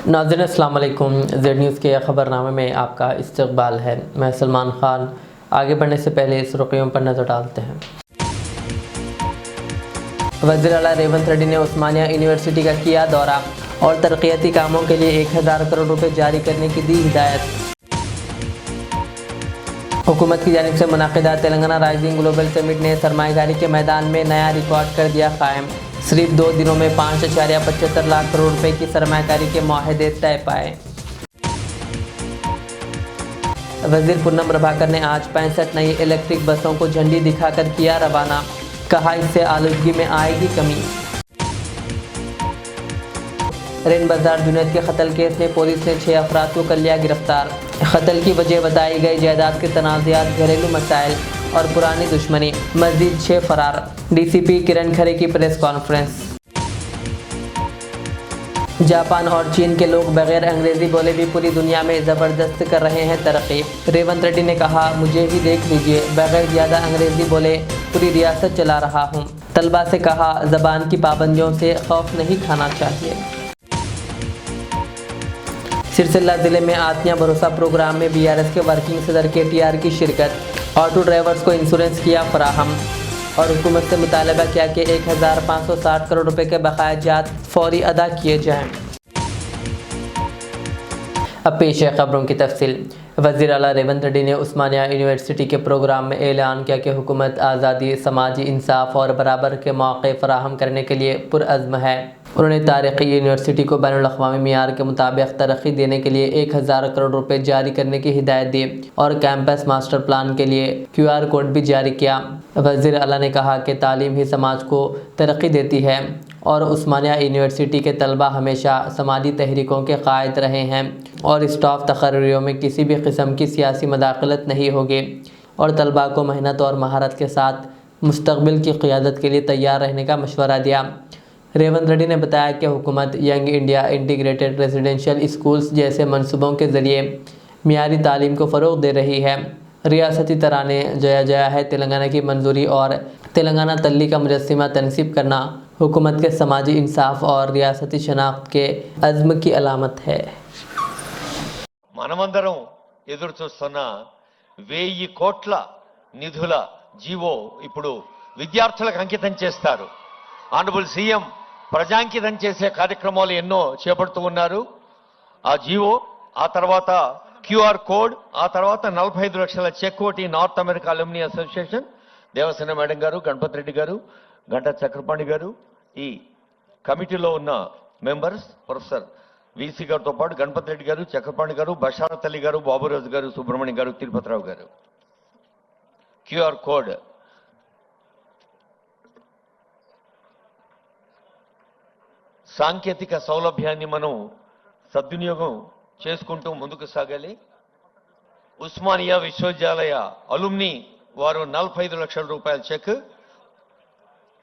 नाज़रीन अस्सलाम वालेकुम। ज़ेड न्यूज़ के ख़बरनामे में आपका इस्तक़बाल है। मैं सलमान ख़ान। आगे बढ़ने से पहले सुर्ख़ियों पर नज़र डालते हैं। वज़ीर आला रेवंत रेड्डी ने उस्मानिया यूनिवर्सिटी का किया दौरा और तरक्याती कामों के लिए 1000 करोड़ रुपए जारी करने की दी हिदायत। हुकूमत की जानिब से मुनाक़िदा तेलंगाना राइजिंग ग्लोबल समिट ने सरमायाकारी के मैदान में नया रिकॉर्ड कर दिया कायम। सिर्फ 2 दिनों में 5.75 लाख करोड़ रुपए की सरमायाकारी के मुआहदे तय पाए। वज़ीर पूनम प्रभाकर ने आज 65 नई इलेक्ट्रिक बसों को झंडी दिखाकर किया रवाना। कहा, इससे आलूदगी में आएगी कमी। रेन बाजार जुनैद के कत्ल केस में पुलिस ने 6 अफराद को कर लिया गिरफ्तार। कत्ल की वजह बताई गई जायदाद के तनाज़ात, घरेलू मसाइल और पुरानी दुश्मनी। मज़ीद 6 फरार। डीसीपी किरण खरे की प्रेस कॉन्फ्रेंस। जापान और चीन के लोग बगैर अंग्रेजी बोले भी पूरी दुनिया में ज़बरदस्त कर रहे हैं तरक्की। रेवंत रेड्डी ने कहा, मुझे ही देख लीजिए, बगैर ज़्यादा अंग्रेजी बोले पूरी रियासत चला रहा हूँ। तलबा से कहा, ज़बान की पाबंदियों से खौफ नहीं खाना चाहिए। सिरसिल्ला ज़िले में आत्मिया भरोसा प्रोग्राम में बीआरएस के वर्किंग सदर KTR की शिरकत। ऑटो ड्राइवर्स को इंश्योरेंस किया फराहम और हुकूमत से मुतालबा किया कि 1560 करोड़ रुपए के बकाया जात फौरी अदा किए जाएं। अब पेश है खबरों की तफसील। वज़ीर आला रेवंत रेड्डी ने उस्मानिया यूनिवर्सिटी के प्रोग्राम में ऐलान किया कि हुकूमत आज़ादी, समाजी इंसाफ और बराबर के मौक़े फ़राहम करने के लिए पुरअज़्म है। उन्होंने तारीख़ी यूनिवर्सिटी को बैनुल-अक़वामी मियार के मुताबिक तरक्की देने के लिए 1000 करोड़ रुपए जारी करने की हिदायत दी और कैंपस मास्टर प्लान के लिए QR कोड भी जारी किया। वज़ीर आला ने कहा कि तालीम ही समाज को तरक्की देती है और उस्मानिया यूनिवर्सिटी के तलबा हमेशा समाजी तहरीकों के क़ायद रहे हैं और स्टाफ तकर्रियों में किसी भी किस्म की सियासी मदाखलत नहीं होगी और तलबा को मेहनत और महारत के साथ मुस्तक़बिल की क़ियादत के लिए तैयार रहने का मशवरा दिया। रेवंत रेड्डी ने बताया कि हुकूमत young India, integrated residential schools जैसे मनसूबों के ज़रिए मियारी तालीम को फ़रोग़ दे रही है। रियासती तराने जया जया है तेलंगाना की मंजूरी और तेलंगाना तल्ली का मुजस्सिमा तनसीब करना हुकूमत के समाजी इंसाफ और रियासती शनाख्त के अज़्म की अलामत है। మనమందరం ఎదురు చూస్తున్న 1000 కోట్ల నిధుల జీవో ఇప్పుడు విద్యార్థులకు అంకితం చేస్తారు. ఆనరబుల్ సీఎం ప్రజాంకితం చేసే కార్యక్రమాలు ఎన్నో చేపడుతూ ఉన్నారు. ఆ జీవో, ఆ తర్వాత QR కోడ్, ఆ తర్వాత 45 లక్షల చెక్ ఒకటి north America alumni association, Devasena madam గారు, గణపతి రెడ్డి గారు, గంటా చక్రపాణి గారు, ఈ కమిటీలో ఉన్న మెంబర్స్ ప్రొఫెసర్ VC గారితో పాటు గణపతి రెడ్డి గారు, చక్రపాణి గారు, బషారత్ అలీ గారు, బాబురాజు గారు, సుబ్రహ్మణ్యం గారు, తిరుపతిరావు గారు. QR కోడ్ సాంకేతిక సౌలభ్యాన్ని మనం సద్వినియోగం చేసుకుంటూ ముందుకు సాగాలి. ఉస్మానియా విశ్వవిద్యాలయ అలుమ్ని వారు 45 లక్షల రూపాయల cheque,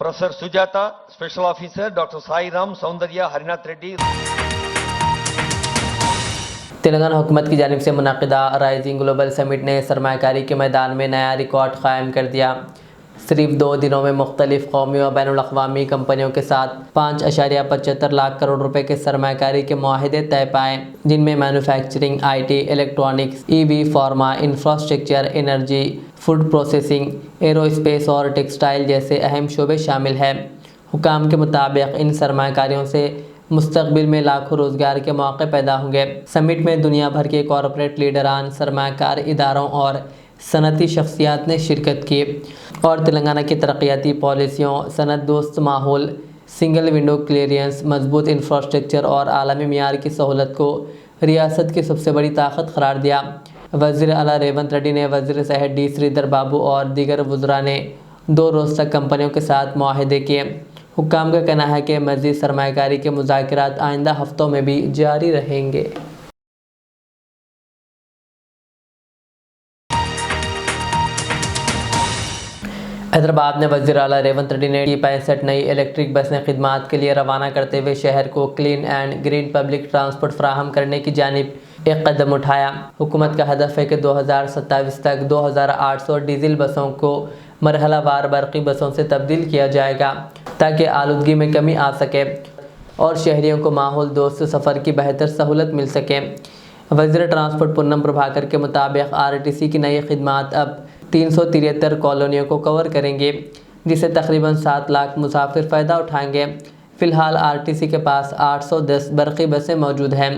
professor Sujatha, special officer doctor Sairam, Soundarya, Harinath Reddy. Telangana हुकूमत की जानिब से मुनाक़िदा राइजिंग ग्लोबल समिट ने सरमायाकारी के मैदान में नया रिकॉर्ड कायम कर दिया। सिर्फ 2 दिनों में मुख्तलिफ कौमी और बैनुल-अक़वामी कंपनियों के साथ 5.75 लाख करोड़ रुपए के सरमायाकारी के मुआहदे तय पाए, जिनमें manufacturing, IT, electronics, EV, pharma, infrastructure, energy, food processing, aerospace और टेक्सटाइल जैसे अहम शोबे शामिल हैं। हुकाम के मुताबिक इन सरमायाकारियों से मुस्तक़बिल में लाखों रोज़गार के मौके पैदा होंगे। समिट में दुनिया भर के कॉरपोरेट लीडरान, सरमायाकार इदारों और सनती शख्सियात ने शिरकत की और तेलंगाना की तरक्याती पॉलिसियों, सनत दोस्त माहौल, सिंगल विंडो क्लियरेंस, मजबूत इंफ्रास्ट्रक्चर और आलमी मियार की सहूलत को रियासत की सबसे बड़ी ताकत करार दिया। वज़ीर आला रेवंत रेड्डी ने वज़ीर सेहत D श्रीधर बाबू और दीगर वज़रा ने 2 रोज़ तक कंपनियों के साथ मुआहदे किए। हुक्काम का कहना है कि मज़ीद सरमायाकारी के मुज़ाकरात आइंदा हफ्तों में भी जारी रहेंगे। हैदराबाद में वज़ीर आला रेवंत रेड्डी ने 65 नई इलेक्ट्रिक बसें खिदमात के लिए रवाना करते हुए शहर को clean and green public transport फराहम करने की जानिब एक कदम उठाया। हुकूमत का हदफ है कि 2027 तक 2800 डीजल बसों को मरहलावार बरक़ी बसों से तब्दील किया जाएगा ताकि आलूदगी में कमी आ सके। और शहरियों को माहौल दोस्त सफ़र की बेहतर सहूलत मिल सके। वज़ीर ट्रांसपोर्ट पूनम प्रभाकर के मुताबिक आरटीसी की नई खिदमात अब 373 कॉलोनियों को कवर करेंगे, जिससे तकरीबन 7 लाख मुसाफिर फ़ायदा उठाएंगे। फ़िलहाल आरटीसी के पास 810 बरक़ी बसें मौजूद हैं।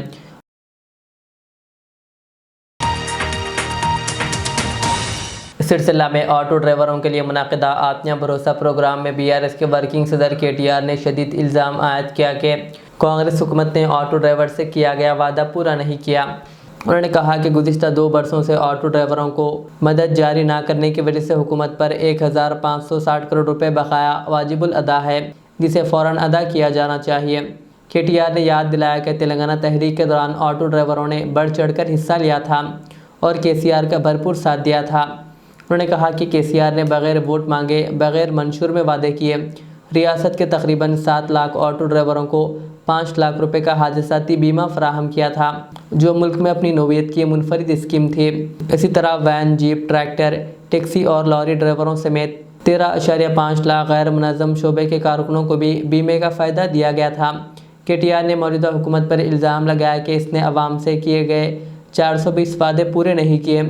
सिलसिला में ऑटो ड्राइवरों के लिए मुनाकिदा आत्मिया भरोसा प्रोग्राम में बीआरएस के वर्किंग सदर केटीआर ने शदीद इल्ज़ाम आयद किया कि कांग्रेस हुकूमत ने ऑटो ड्राइवर से किया गया वादा पूरा नहीं किया। उन्होंने कहा कि गुज़िश्ता 2 बरसों से ऑटो ड्राइवरों को मदद जारी ना करने की वजह से हुकूमत पर 1560 करोड़ रुपए बकाया वाजिबुल अदा है, जिसे फ़ौरन अदा किया जाना चाहिए। केटीआर ने याद दिलाया कि तेलंगाना तहरीक के दौरान ऑटो ड्राइवरों ने बढ़ चढ़कर हिस्सा लिया था और केसीआर का भरपूर साथ दिया था। उन्होंने कहा कि केसीआर ने बग़ैर वोट मांगे, बग़ैर मंशूर में वादे किए रियासत के तकरीबन 7 लाख ऑटो ड्राइवरों को 5 लाख रुपए का हादसाती बीमा फराहम किया था, जो मुल्क में अपनी नौयत की मुनफरिद स्कीम थी। इसी तरह वैन, जीप, ट्रैक्टर, टैक्सी और लॉरी ड्राइवरों समेत 13.5 लाख गैर मुनज़्ज़म शोबे के कारकुनों को भी बीमे का फ़ायदा दिया गया था। केटीआर ने मौजूदा हुकूमत पर इल्ज़ाम लगाया कि इसने अवाम से किए गए 420 वादे पूरे नहीं किए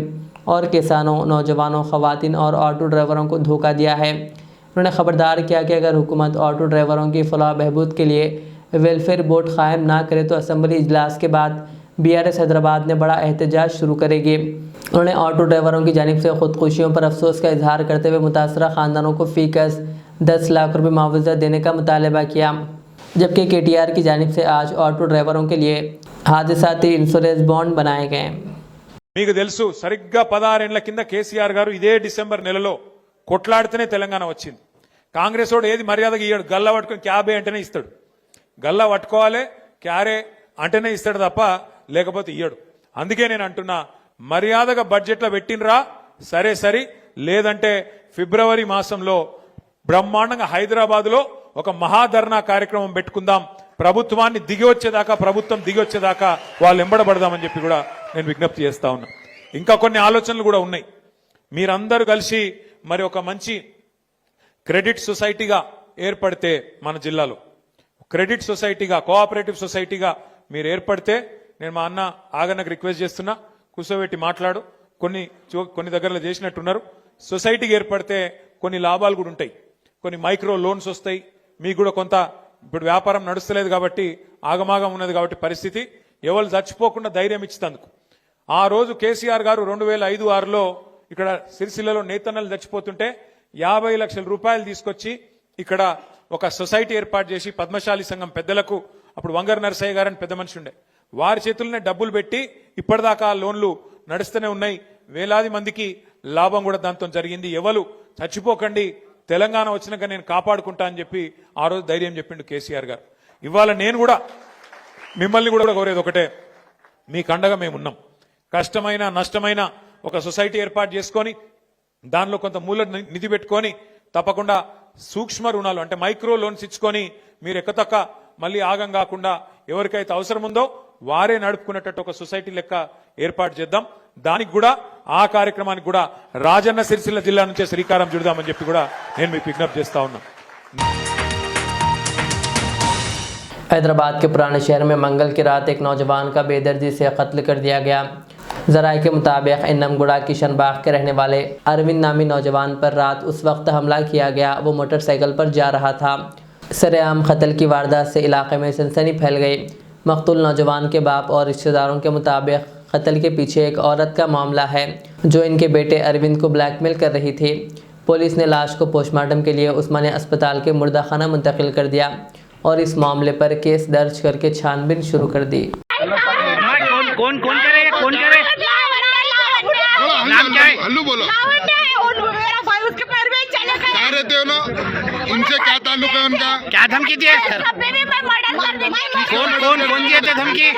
और किसानों, नौजवानों, ख़वातीन और ऑटो ड्राइवरों को धोखा दिया है। उन्होंने ख़बरदार किया कि अगर हुकूमत ऑटो ड्राइवरों की फलाह बहबूद के लिए वेलफेयर बोर्ड क़ायम ना करे तो असम्बली इजलास के बाद बीआरएस हैदराबाद में बड़ा एहतजाज शुरू करेगी। उन्होंने ऑटो ड्राइवरों की जानिब से ख़ुदकुशियों पर अफसोस का इजहार करते हुए मुतासरा ख़ानदानों को फ़ीकस 10 लाख रुपये मुआवजा देने का मुतालबा किया। जबकि केटीआर की जानिब से आज ऑटो ड्राइवरों के लिए हादसाती इंश्योरेंस बॉन्ड बनाए गए। మీకు తెలుసు సరిగ్గా 16 ఏళ్ల కింద కేసీఆర్ గారు ఇదే డిసెంబర్ నెలలో కొట్లాడితేనే తెలంగాణ వచ్చింది. కాంగ్రెస్ వాడు ఏది మర్యాదగా ఇయ్యాడు, గల్లా పట్టుకొని క్యాబే అంటేనే ఇస్తాడు. గల్లా పట్టుకోవాలి, క్యారే అంటేనే ఇస్తాడు తప్ప లేకపోతే ఇయ్యడు. అందుకే నేను అంటున్నా, మర్యాదగా బడ్జెట్లో పెట్టినరా సరే సరి, లేదంటే ఫిబ్రవరి మాసంలో బ్రహ్మాండంగా హైదరాబాద్లో ఒక మహాధర్నా కార్యక్రమం పెట్టుకుందాం. ప్రభుత్వం దిగి వచ్చేదాకా వాళ్ళు ఎంబడబడదామని చెప్పి కూడా నేను విజ్ఞప్తి చేస్తా ఉన్నా. ఇంకా కొన్ని ఆలోచనలు కూడా ఉన్నాయి. మీరందరూ కలిసి మరి ఒక మంచి క్రెడిట్ సొసైటీగా ఏర్పడితే, మన జిల్లాలో క్రెడిట్ సొసైటీగా, కోఆపరేటివ్ సొసైటీగా మీరు ఏర్పడితే, నేను మా అన్న ఆగన్నకు రిక్వెస్ట్ చేస్తున్నా, కూర్చోబెట్టి మాట్లాడు. కొన్ని దగ్గరలో చేసినట్టున్నారు. సొసైటీకి ఏర్పడితే కొన్ని లాభాలు కూడా ఉంటాయి, కొన్ని మైక్రో లోన్స్ వస్తాయి. మీకు కూడా కొంత ఇప్పుడు వ్యాపారం నడుస్తలేదు కాబట్టి, ఆగమాగం ఉన్నది కాబట్టి పరిస్థితి, ఎవరు చచ్చిపోకుండా ధైర్యం ఇచ్చినందుకు. ఆ రోజు కేసీఆర్ గారు 2005-6లో ఇక్కడ సిరిసిల్లలో నేతన్నలు చచ్చిపోతుంటే 50 లక్షల రూపాయలు తీసుకొచ్చి ఇక్కడ ఒక సొసైటీ ఏర్పాటు చేసి పద్మశాలి సంఘం పెద్దలకు, అప్పుడు వంగర్ నరసయ్య గారని పెద్ద మనిషి ఉండే, వారి చేతుల్లోనే డబ్బులు పెట్టి ఇప్పటిదాకా లోన్లు నడుస్తూనే ఉన్నాయి. వేలాది మందికి లాభం కూడా దాంతో జరిగింది. ఎవరు చచ్చిపోకండి, తెలంగాణ వచ్చినాక నేను కాపాడుకుంటా అని చెప్పి ఆ రోజు ధైర్యం చెప్పిండు కేసీఆర్ గారు. ఇవాళ నేను కూడా మిమ్మల్ని కూడా కోరేది ఒకటే, మీ కండగా మేమున్నాం. కష్టమైన నష్టమైన ఒక సొసైటీ ఏర్పాటు చేసుకొని దానిలో కొంత మూల నిధి పెట్టుకొని తప్పకుండా సూక్ష్మ రుణాలు అంటే మైక్రో లోన్స్ ఇచ్చుకొని మీరు ఎక్కతక్క మళ్ళీ ఆగం కాకుండా ఎవరికైతే అవసరం ఉందో వారే నడుపుకునేటట్టు ఒక సొసైటీ లెక్క ఏర్పాటు చేద్దాం. దానికి కూడా, ఆ కార్యక్రమానికి కూడా రాజన్న సిరిసిల్ల జిల్లా నుంచే శ్రీకారం చుడదామని చెప్పి కూడా నేను మీకు విజ్ఞప్తి చేస్తా ఉన్నా. हैदराबाद के पुराने शहर में मंगल की रात एक नौजवान का बेदर्दी से कत्ल कर दिया गया। ज़राए के मुताबिक इन्नमगुड़ा किशनबाग के रहने वाले अरविंद नामी नौजवान पर रात उस वक्त हमला किया गया, वो मोटरसाइकिल पर जा रहा था। सरेआम कत्ल की वारदात से इलाके में सनसनी फैल गई। मकतूल नौजवान के बाप और रिश्तेदारों के मुताबिक कत्ल के पीछे एक औरत का मामला है जो इनके बेटे अरविंद को ब्लैकमेल कर रही थी। पुलिस ने लाश को पोस्टमार्टम के लिए उस्मानिया अस्पताल के मुर्दाखाना मुंतकिल कर दिया और इस मामले पर केस दर्ज करके छानबीन शुरू कर दी। कौन करे नाम क्या है? हल्लू बोलो। मेरा भाई उसके पैर में चले गए। कहाँ रहते हो ना? उनसे क्या ताल्लुक है उनका? क्या धमकी दी है सर? कौन दिए थे धमकी?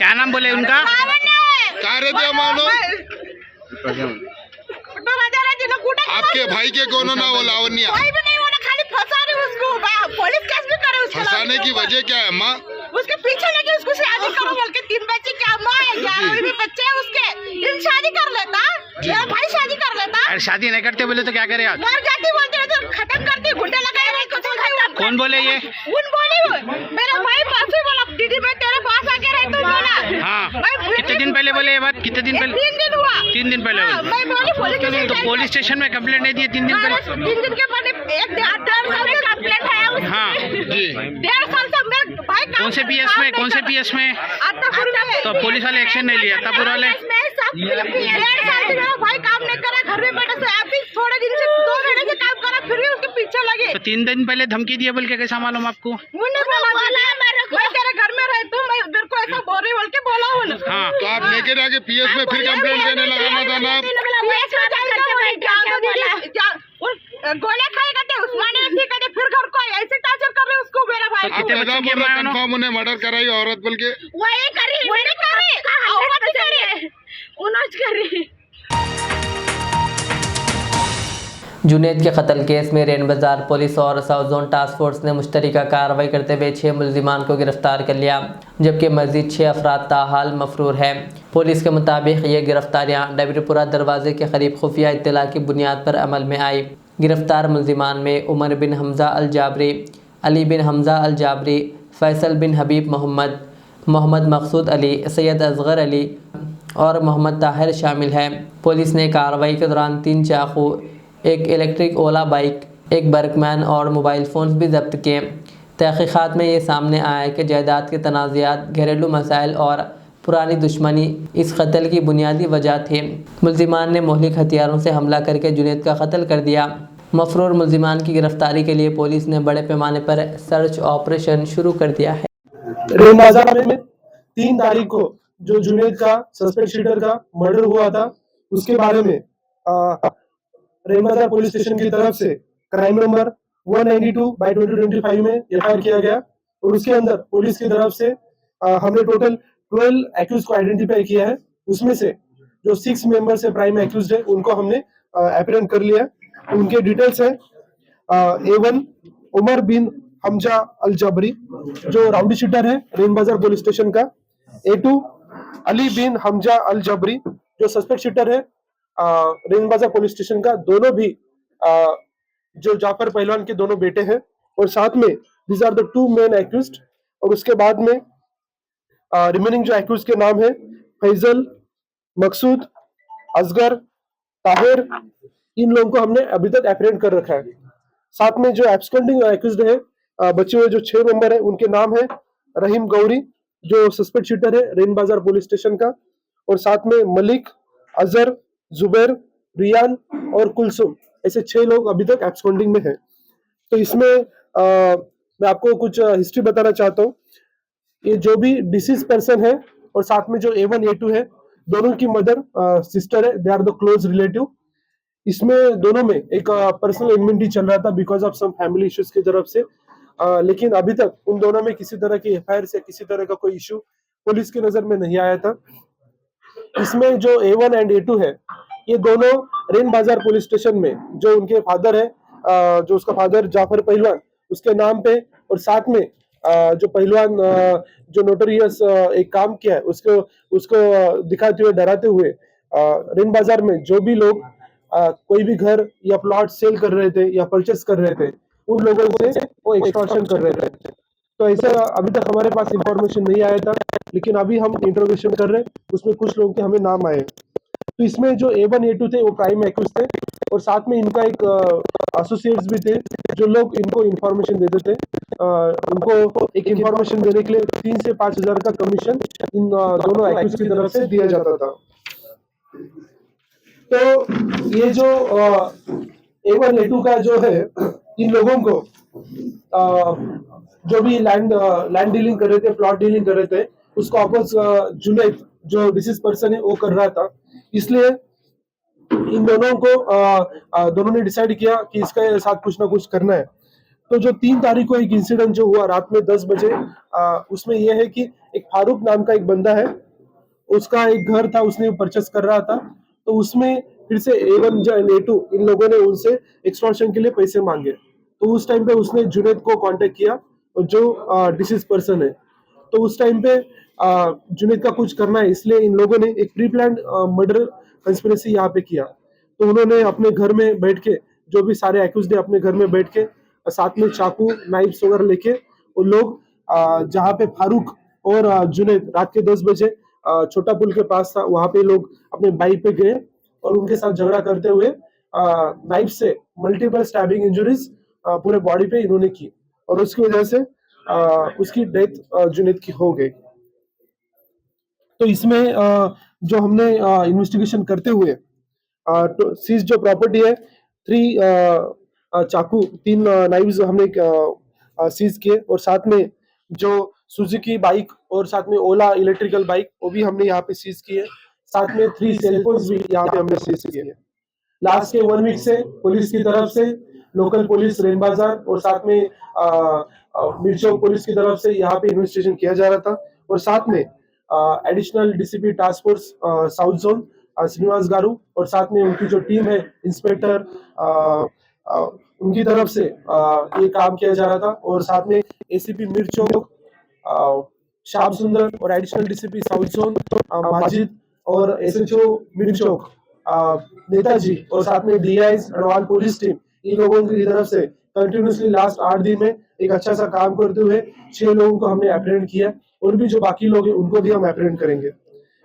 क्या नाम बोले उनका? कहाँ रहते हो मानो? आपके भाई के कौन ना वो लावण्या? भाई भी नहीं, वो खाली फंसा रही उसको, पुलिस केस भी करे उसके। फंसाने की वजह क्या है माँ? उसके पीछे लगे उसको शादी करो बोल के। 3 बच्चे, क्या माँ है, 11 बच्चे हैं उसके, इन शादी कर लेता, मेरा भाई शादी कर लेता। अरे शादी नहीं करते बोले तो क्या करे आप? मर जाती बोलते हैं तो खत्म करती, गुंडे लगाए नहीं कुछ नहीं। कौन बोले ये? उन बोली मेरा भाई परसों बोला दीदी मैं तेरे पास आके रहता हूँ बोला। हाँ मैं कितने दिन पहले बोले ये बात? कितने दिन पहले? 3 दिन हुआ। 3 दिन पहले हाँ, मैं बोली पुलिस तो पुलिस स्टेशन में कंप्लेंट नहीं दी 3 दिन पहले? 3 दिन के बाद 1.5 साल में कंप्लेंट है उसकी। हाँ जी 1.5 साल से मैं भाई काम- कौन से पीएस में? कौन से पीएस में? अत्तापुर में। तो पुलिस वाले एक्शन नहीं लिया? अत्तापुर वाले? 1.5 साल से मेरा भाई काम नहीं करा, घर में बैठे से अभी थोड़े दिन से 2 महीने से काम करा, फिर भी उसके पीछे लगे। तो 3 दिन पहले धमकी दिए बोल के कैसा मालूम आपको? मुन्ने बोला मैं तेरे घर में रहता हूँ, मैं उधर को ऐसा बोल रही बोल के बोला हूँ ना। हाँ तो आप लेके जाके पीएस में फिर कंप्लेंट देने लगाना था ना आप। गोले खाएगा थे उस्मानी रखी करते फिर घर को ऐसे टार्चर कर रहे उसको मेरा भाई। कितने बच्चों की अम्मा है उन्होंने? कंफर्म उन्हें मर्डर कराई औरत बोल के। वही करी औरत करी उन्होंने करी। जुनैद के कत्ल केस में रेन बाजार पुलिस और साउथ जोन टास्क फोर्स ने मुश्तरका कार्रवाई करते हुए 6 मुलजिमान को गिरफ्तार कर लिया, जबकि मज़ीद 6 अफराद ताहाल मफरूर हैं। पुलिस के मुताबिक ये गिरफ्तारियाँ डबरीपुरा दरवाजे के करीब खुफिया इत्तला की बुनियाद पर अमल में आई। गिरफ्तार मुलजिमान में उमर बिन हमज़ा अल जाबरी, अली बिन हमज़ा अल जाबरी, फैसल बिन हबीब मोहम्मद, मोहम्मद मकसूद अली, सैयद असगर अली और मोहम्मद ताहिर शामिल हैं। पुलिस ने कार्रवाई के दौरान 3 चाकू, एक इलेक्ट्रिक ओला बाइक, एक बर्कमैन और मोबाइल फ़ोन्स भी जब्त किए। तहक़ीक़ात में ये सामने आया है कि जायदाद के तनाज़ात, घरेलू मसाइल और पुरानी दुश्मनी इस कत्ल की बुनियादी वजह थे। मुलजिमान ने मोहलिक हथियारों से हमला करके जुनैद का कत्ल कर दिया। मफरूर मुलजिमान की गिरफ्तारी के लिए पुलिस ने बड़े पैमाने पर सर्च ऑपरेशन शुरू कर दिया है। रेन बाजार में 3 तारीख को जो जुनैद का सस्पेक्ट शूटर का मर्डर हुआ था, उसके बारे में रेन बाजार पुलिस स्टेशन की तरफ से क्राइम नंबर 192/2025 में एफआईआर किया गया और उसके अंदर पुलिस की तरफ से हमने टोटल 12 एक्यूज को आइडेंटिफाई किया है। उसमें से जो 6 मेंबर से प्राइम एक्यूज है उनको हमने एप्रेंट कर लिया। उनके डिटेल्स है A1 उमर बिन हमजा अल जबरी जो राउडी शूटर है रेन बाजार पुलिस स्टेशन का। A2 अली बिन हमजा अल जबरी जो सस्पेक्ट शूटर है रेन बाजार पुलिस स्टेशन का। दोनों भी जो जाफर पहलवान के दोनों बेटे हैं और साथ में these are the 2 main accused. और उसके बाद में रिमेनिंग जो एक्यूज के नाम है फैजल, मकसूद, असगर, ताहिर, इन लोगों को हमने अभी तक एप्रेंट कर रखा है। साथ में जो एब्सकॉन्डिंग एक्यूज्ड है बचे हुए जो 6 मेंबर है उनके नाम है रहीम गौरी जो सस्पेक्ट शूटर है रेन बाजार पुलिस स्टेशन का और साथ में मलिक, अजहर, जुबैर, रियान और कुलसुम, ऐसे 6 लोग अभी तक एब्सकॉन्डिंग में है। तो इसमें मैं आपको कुछ हिस्ट्री बताना चाहता हूँ। ये जो भी डिसीज पर्सन है और साथ में जो A1 A2 है दोनों की मदर सिस्टर है, they are the close relative. इसमें दोनों में एक पर्सनल एनमिटी चल रहा था because of some family issues की तरफ से, लेकिन अभी तक उन दोनों में किसी तरह की एफआईआर से किसी तरह का कोई इशू पुलिस की नजर में नहीं आया था। इसमें जो A1 एंड A2 है ये दोनों रेन बाजार पुलिस स्टेशन में जो उनके फादर है जो उसका फादर जाफर पहलवान उसके नाम पे और साथ में जो पहलवान जो नोटरियस एक काम किया है उसको दिखाते हुए डराते हुए रेन बाजार में जो भी लोग कोई भी घर या प्लॉट सेल कर रहे थे या परचेस कर रहे थे उन लोगों से वो एक्सटॉर्शन कर रहे थे। तो ऐसा अभी तक हमारे पास इंफॉर्मेशन नहीं आया था, लेकिन अभी हम इंट्रोगेशन कर रहे हैं, उसमें कुछ लोगों के हमें नाम आए। तो इसमें जो A1 A2 थे वो प्राइम एक्यूज थे और साथ में इनका एक एसोसिएट्स भी थे जो लोग इनको इंफॉर्मेशन देते थे। उनको एक इंफॉर्मेशन देने के लिए 3 से 5 हजार का कमीशन इन दोनों एक्यूज की तरफ से दिया जाता था। तो ये जो A1 A2 का जो है इन लोगों को जो भी लैंड डीलिंग कर रहे थे, प्लॉट डीलिंग कर रहे थे, उसको अपोज जुनैद जो डिसीज पर्सन है वो कर रहा था। इसलिए इन दोनों ने डिसाइड किया कि इसके साथ कुछ ना कुछ करना है। तो जो 3 तारीख को एक इंसिडेंट जो हुआ रात में 10 बजे उसमें यह है कि एक फारूक नाम का एक बंदा है, उसका एक घर था, उसने परचेस कर रहा था। तो उसमें फिर से A1 एंड A2 इन लोगों ने उनसे एक्सटॉर्शन के लिए पैसे मांगे। तो उस टाइम पे उसने जुनैद को कांटेक्ट किया जो डिसीज पर्सन है। तो उस टाइम पे जुनैद का कुछ करना है, इसलिए इन लोगों ने एक प्री प्लान्ड मर्डर कंस्पिरेसी यहाँ पे किया। तो उन्होंने अपने घर में बैठ के, जो भी सारे एक्यूज थे अपने घर में बैठ के साथ में चाकू नाइफ्स वगैरह लेके वो लोग जहाँ पे फारूक और जुनैद रात के 10 बजे छोटा पुल के पास था, वहां पे लोग अपने बाइक पे गए और उनके साथ झगड़ा करते हुए नाइफ से मल्टीपल स्टैबिंग इंजरीज पूरे बॉडी पे इन्होंने की और उसकी वजह से उसकी डेथ जुनैद की हो गई। तो इसमें जो हमने इन्वेस्टिगेशन करते हुए सीज जो प्रॉपर्टी है 3 चाकू 3 नाइव्स हमने सीज किए और साथ में जो सुजुकी बाइक और साथ में ओला इलेक्ट्रिकल बाइक वो भी हमने यहाँ पे सीज किए, साथ में 3 सेलफोन्स भी यहाँ पे हमने सीज किए। लास्ट के 1 वीक से पुलिस की तरफ से, लोकल पुलिस रेन बाजार और साथ में मिर्चौक पुलिस की तरफ से यहाँ पे इन्वेस्टिगेशन किया जा रहा था और साथ में additional DCP task force south zone Srinivas garu और साथ में उनकी जो टीम है इंस्पेक्टर उनकी तरफ से ये काम किया जा रहा था और साथ में एसीपी मिर्चौक श्याम सुंदर और additional DCP south zone Majid और एसएचओ मिर्चौक नेताजी और साथ में डीआईज अडवाल पुलिस टीम, इन लोगों की तरफ से कंटिन्यूसली लास्ट 8 दिन में एक अच्छा सा काम करते हुए 6 लोगों को हमने अप्रेंड किया और भी जो बाकी लोग हैं उनको भी हम अप्रेंड करेंगे।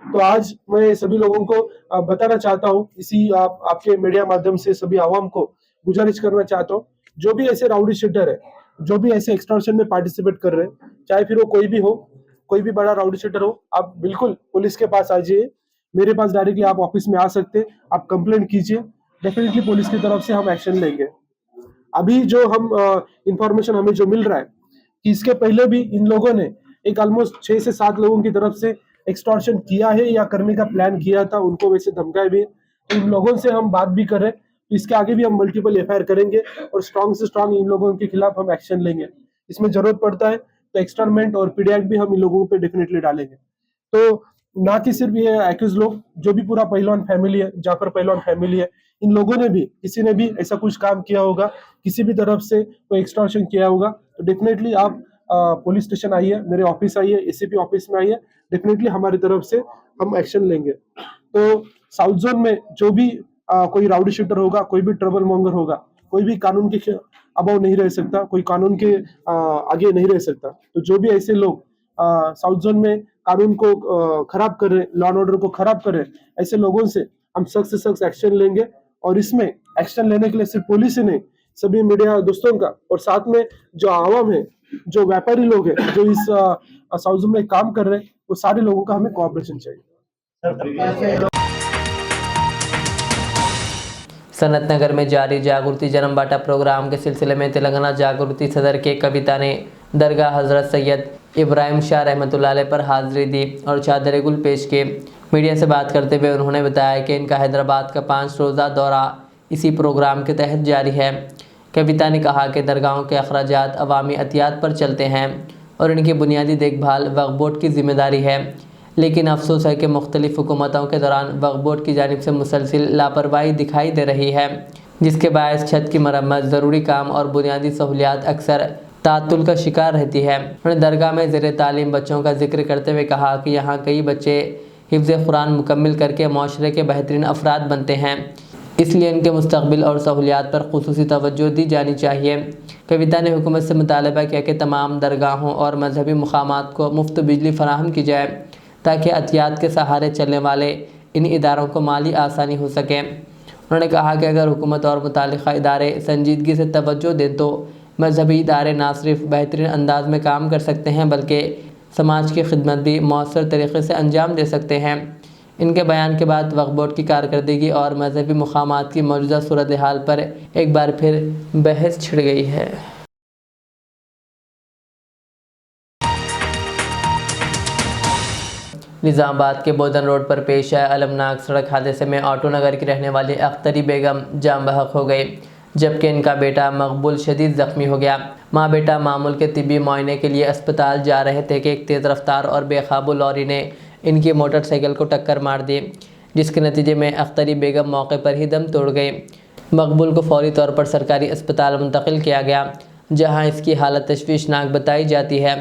तो आज मैं सभी लोगों को बताना चाहता हूँ, इसी आपके मीडिया माध्यम से सभी आवाम को गुजारिश करना चाहता हूँ, जो भी ऐसे राउडी शीटर है, जो भी ऐसे एक्सटॉर्शन में पार्टिसिपेट कर रहे हैं, चाहे फिर वो कोई भी हो, कोई भी बड़ा राउडी शीटर हो, आप बिल्कुल पुलिस के पास आ जाइए, मेरे पास डायरेक्टली आप ऑफिस में आ सकते हैं, आप कंप्लेंट कीजिए, डेफिनेटली पुलिस की तरफ से हम एक्शन लेंगे। अभी जो हम इंफॉर्मेशन हमें जो मिल रहा है कि इसके पहले भी इन लोगों ने एक ऑलमोस्ट 6 से 7 लोगों की तरफ से एक्सटॉर्शन किया है या करने का प्लान किया था, उनको वैसे धमकाए भी। तो इन लोगों से हम बात भी कर रहे हैं, तो इसके आगे भी हम मल्टीपल एफआईआर करेंगे और स्ट्रांग से स्ट्रांग इन लोगों के खिलाफ हम एक्शन लेंगे। इसमें जरूरत पड़ता है तो एक्सटर्नमेंट और पीडी एक्ट भी हम इन लोगों पे डेफिनेटली डालेंगे। तो ना कि सिर्फ ये एक्यूज लोग, जो भी पूरा पहलवान फैमिली है, जाफर पहलवान फैमिली है, इन लोगों ने भी, किसी ने भी ऐसा कुछ काम किया होगा, किसी भी तरफ से कोई एक्सटॉर्शन किया होगा, तो डेफिनेटली आप पुलिस स्टेशन आइए, मेरे ऑफिस आइए, एसीपी ऑफिस में आइए, डेफिनेटली हमारी तरफ से हम एक्शन लेंगे। तो साउथ जोन में जो भी कोई राउडी शूटर होगा, कोई भी ट्रबल मॉन्गर होगा, कोई भी कानून के अभाव नहीं रह सकता, कोई कानून के आगे नहीं रह सकता। तो जो भी ऐसे लोग साउथ जोन में कानून को खराब कर रहे, लॉ एंड ऑर्डर को खराब कर रहे, ऐसे लोगों से हम सख्त से सख्त एक्शन लेंगे। और इसमें एक्शन लेने के लिए सिर्फ पुलिस ही नहीं, सभी मीडिया दोस्तों का और साथ में जो आवाम है, जो व्यापारी लोग हैं, जो इस साउथ जोन में काम कर रहे हैं, वो सारे लोगों का हमें कोऑपरेशन चाहिए। सनत नगर में जारी जागृति जन्म बांटा प्रोग्राम के सिलसिले में तेलंगाना जागृति सदर के कविता ने दरगाह हजरत सैयद इब्राहिम शाह रहमतुल्लाह अलैह पर हाजिरी दी और चादर गुल पेश किए। मीडिया से बात करते हुए उन्होंने बताया कि इनका हैदराबाद का 5 रोज़ा दौरा इसी प्रोग्राम के तहत जारी है। कविता ने कहा कि दरगाहों के अखराजात अवामी अतियात पर चलते हैं और इनकी बुनियादी देखभाल वक्फ बोर्ड की जिम्मेदारी है, लेकिन अफसोस है कि मुख्तलिफ हुकूमतों के दौरान वक्फ बोर्ड की जानिब से मुसलसिल लापरवाही दिखाई दे रही है, जिसके बायस छत की मरम्मत, ज़रूरी काम और बुनियादी सहूलियात अक्सर तातुल का शिकार रहती है। उन्होंने दरगाह में ज़ेर तालीम बच्चों का जिक्र करते हुए कहा कि यहाँ कई बच्चे हिफ्ज़ कुरान मुकम्मिल करके माशरे के बेहतरीन अफराद बनते हैं, इसलिए इनके मुस्तक़बिल और सहूलियात पर खुसूसी तवज्जो दी जानी चाहिए। कविता ने हुकूमत से मुतालबा किया कि तमाम दरगाहों और मजहबी मुकामात को मुफ्त बिजली फराहम की जाए ताकि अतियात के सहारे चलने वाले इन इदारों को माली आसानी हो सके। उन्होंने कहा कि अगर हुकूमत और मुतालिका इदारे संजीदगी से तवज्जो दें तो मजहबी इदारे ना सिर्फ बेहतरीन अंदाज में काम कर सकते हैं बल्कि समाज की खिदमत भी मौसर तरीक़े से अंजाम दे सकते हैं। इनके बयान के बाद वक्फ बोर्ड की कारकर्दगी और मजहबी मुकामात की मौजूदा सूरत हाल पर एक बार फिर बहस छिड़ गई है। निज़ामाबाद के बोधन रोड पर पेश आए अलमनाक सड़क हादसे में ऑटो नगर की रहने वाली अख्तरी बेगम जान बहक हो गई, जबकि इनका बेटा मकबूल शदीद ज़ख्मी हो गया। माँ बेटा मामूल के तिब्बी मुआयने के लिए अस्पताल जा रहे थे कि एक तेज़ रफ्तार और बेकाबू लॉरी ने इनकी मोटरसाइकिल को टक्कर मार दी, जिसके नतीजे में अख्तरी बेगम मौके पर ही दम तोड़ गई। मकबूल को फौरी तौर पर सरकारी अस्पताल मुंतकिल किया गया, जहाँ इसकी हालत तशवीशनाक बताई जाती है।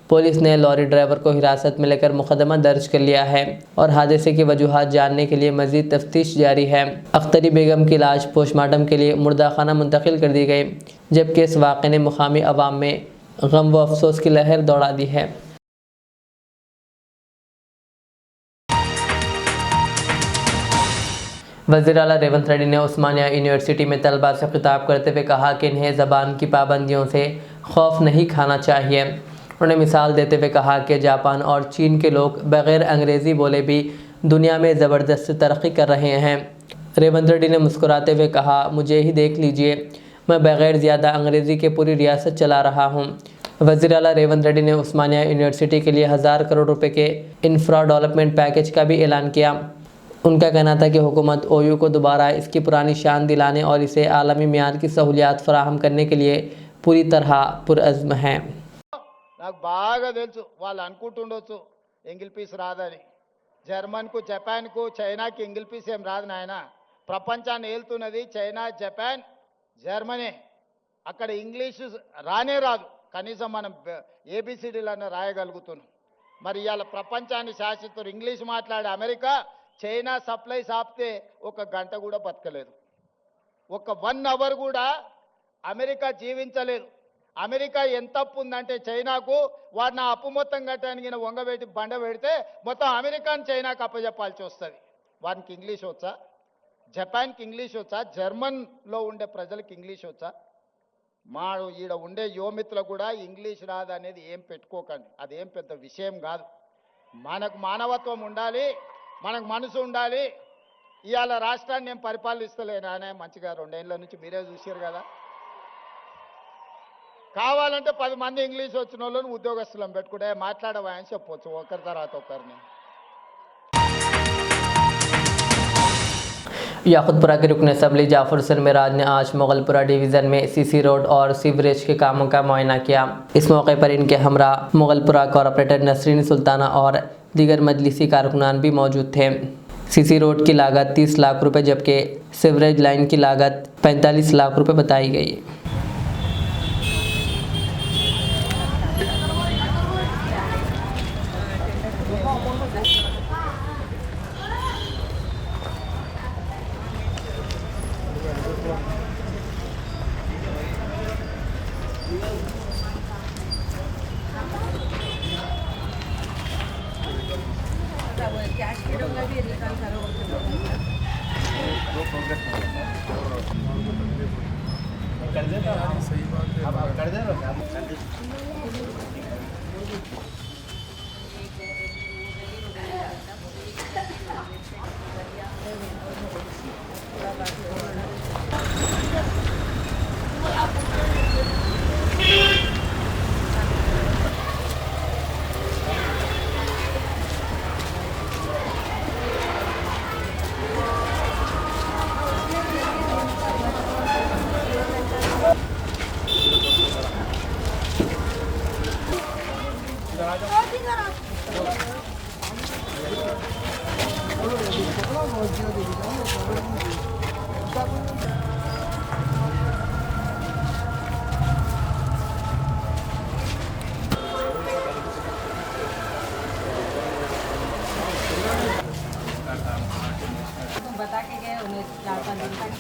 पुलिस ने लॉरी ड्राइवर को हिरासत में लेकर मुकदमा दर्ज कर लिया है और हादसे की वजूहात जानने के लिए मजीद तफ्तीश जारी है। अख्तरी बेगम की लाश पोस्टमार्टम के लिए मुर्दाखाना मुंतकिल कर दी गई, जबकि इस वाक़े ने मुकामी अवाम में गम व अफसोस की लहर दौड़ा दी है। वज़ीर आला रेवंत रेड्डी ने उस्मानिया यूनिवर्सिटी में तलबा से खिताब करते हुए कहा कि इन्हें ज़बान की पाबंदियों से खौफ नहीं खाना चाहिए। उन्होंने मिसाल देते हुए कहा कि जापान और चीन के लोग बग़ैर अंग्रेज़ी बोले भी दुनिया में ज़बरदस्त तरक्की कर रहे हैं। रेवंत रेड्डी ने मुस्कुराते हुए कहा, मुझे ही देख लीजिए, मैं बग़ैर ज़्यादा अंग्रेज़ी के पूरी रियासत चला रहा हूँ। वज़ीर आला रेवंत रेड्डी ने उस्मानिया यूनिवर्सिटी के लिए 1000 करोड़ रुपए के इंफ्रा डेवलपमेंट पैकेज का भी ऐलान किया। उनका कहना था कि हुकूमत ओयू को दोबारा इसकी पुरानी शान दिलाने और इसे आलमी मियार की सहूलियात फराहम करने के लिए पूरी तरह पुरअज़्म है। నాకు బాగా తెలుసు వాళ్ళు అనుకుంటుండొచ్చు ఇంగిల్ పీస్ రాదని. జర్మన్కు జపాన్కు చైనాకి ఇంగిల్ పీస్ ఏం రాదు నాయన. ప్రపంచాన్ని ఏలుతున్నది చైనా, జపాన్, జర్మనీ. అక్కడ ఇంగ్లీషు రానే రాదు, కనీసం మనం ఏబిసిడీలన్నా రాయగలుగుతున్నాం. మరి ఇవాళ ప్రపంచాన్ని శాసిస్తారు ఇంగ్లీష్ మాట్లాడే అమెరికా చైనా సప్లైస్ ఆపితే ఒక గంట కూడా బతకలేదు, ఒక 1 అవర్ కూడా అమెరికా జీవించలేదు. అమెరికా ఎంత అప్పు ఉందంటే చైనాకు, వాడిని ఆ అప్పు మొత్తం కట్టడానికి వంగబెట్టి బండ పెడితే మొత్తం అమెరికాని చైనాకు అప్పచెప్పాల్సి వస్తుంది. వానికి ఇంగ్లీష్ వచ్చా? జపాన్కి ఇంగ్లీష్ వచ్చా? జర్మన్లో ఉండే ప్రజలకు ఇంగ్లీష్ వచ్చా? మా ఈడ ఉండే యువమిత్రులకు కూడా ఇంగ్లీష్ రాదు అనేది ఏం పెట్టుకోకండి, అదేం పెద్ద విషయం కాదు. మనకు మానవత్వం ఉండాలి, మనకు మనసు ఉండాలి. ఇవాళ రాష్ట్రాన్ని నేను పరిపాలిస్తలేనానే మంచిగా 2 ఏళ్ళ నుంచి మీరే చూసారు కదా. కావాలంటే 10 మంది ఇంగ్లీష్ వచ్చిన వాళ్ళని ఉద్యోగస్తులను పెట్టుకుంటే మాట్లాడవా అని చెప్పొచ్చు ఒకరి తర్వాత ఒకరిని. याकुतपुरा के रुकन असम्बली जाफर हुसैन मिराज ने आज मुगलपुरा डिवीज़न में सीसी रोड और सीवरेज के कामों का मुआयना किया। इस मौके पर इनके हमरा मुगलपुरा कॉरपोरेटर नसरीन सुल्ताना और दीगर मजलिसी कारकुनान भी मौजूद थे। सीसी रोड की लागत 30 लाख रुपए जबकि सीवरेज लाइन की लागत 45 लाख रुपए बताई गई। बता के गए उन्हें 4-5 दिन तक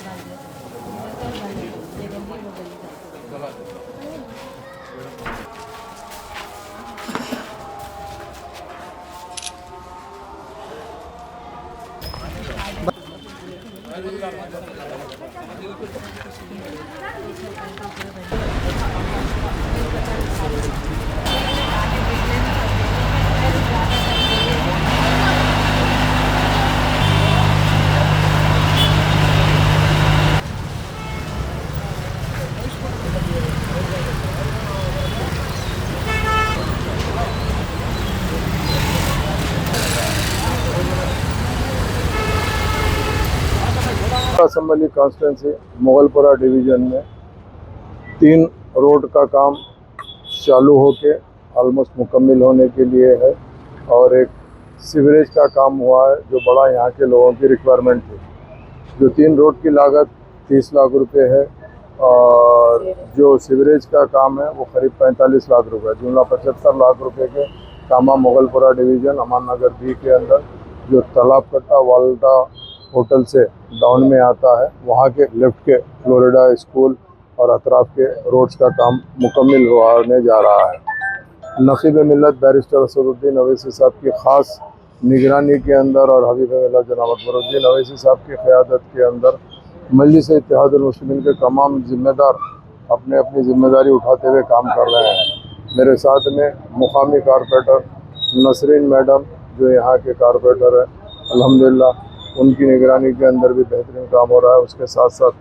असम्बली कॉन्स्टिट्यूंसी मुगलपुरा डिवीज़न में 3 रोड का काम चालू होके ऑलमोस्ट मुकम्मल होने के लिए है और एक सीवरेज का काम हुआ है जो बड़ा यहाँ के लोगों की रिक्वायरमेंट थी। जो 3 रोड की लागत 30 लाख रुपए है और और जो सीवरेज का काम है वो करीब 45 लाख रुपए, जुमला 75 लाख रुपए के कामा मुगलपुरा डिवीज़न अमान नगर बी के अंदर जो तालाब कट्टा वाल्टा होटल से डाउन में आता है, वहाँ के लेफ्ट के फ्लोरिडा स्कूल और अतराफ के रोड्स का काम मुकम्मल होने जा रहा है। नकीब मिल्लत बैरिस्टर असदुद्दीन अवैसी साहब की ख़ास निगरानी के अंदर और हबीब मिल्लत जनाब अकबरुद्दीन अवैसी साहब की क़यादत के अंदर मजलिस इत्तेहादुल मुस्लिमीन के तमाम जिम्मेदार अपने अपनी जिम्मेदारी उठाते हुए काम कर रहे हैं। मेरे साथ में मुकामी कारपोरेटर नसरीन मैडम जो यहाँ के कारपोरेटर है, अल्हम्दुलिल्लाह उनकी निगरानी के अंदर भी बेहतरीन काम हो रहा है। उसके साथ साथ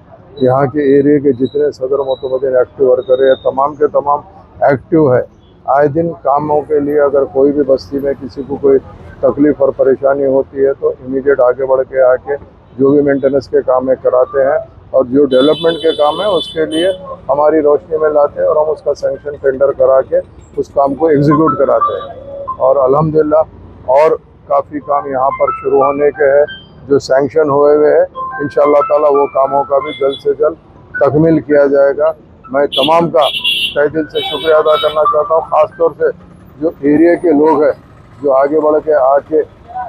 यहाँ के एरिया के जितने सदर मोतमदीन एक्टिव वर्कर है तमाम के तमाम एक्टिव है। आए दिन कामों के लिए अगर कोई भी बस्ती में किसी को कोई तकलीफ और परेशानी होती है तो इमीडिएट आगे बढ़ के आके जो भी मेंटेनेंस के काम है कराते हैं और जो डेवलपमेंट के काम है उसके लिए हमारी रोशनी में लाते हैं और हम उसका सैंक्शन टेंडर करा के उस काम को एग्जीक्यूट कराते हैं। और अल्हम्दुलिल्लाह और काफ़ी काम यहाँ पर शुरू होने के हैं जो सैंक्शन हुए हैं, इंशाअल्लाह ताला वो कामों का भी जल्द से जल्द तकमील किया जाएगा। मैं तमाम का तहे दिल से शुक्रिया अदा करना चाहता हूँ, ख़ास तौर से जो एरिया के लोग हैं जो आगे बढ़ के आके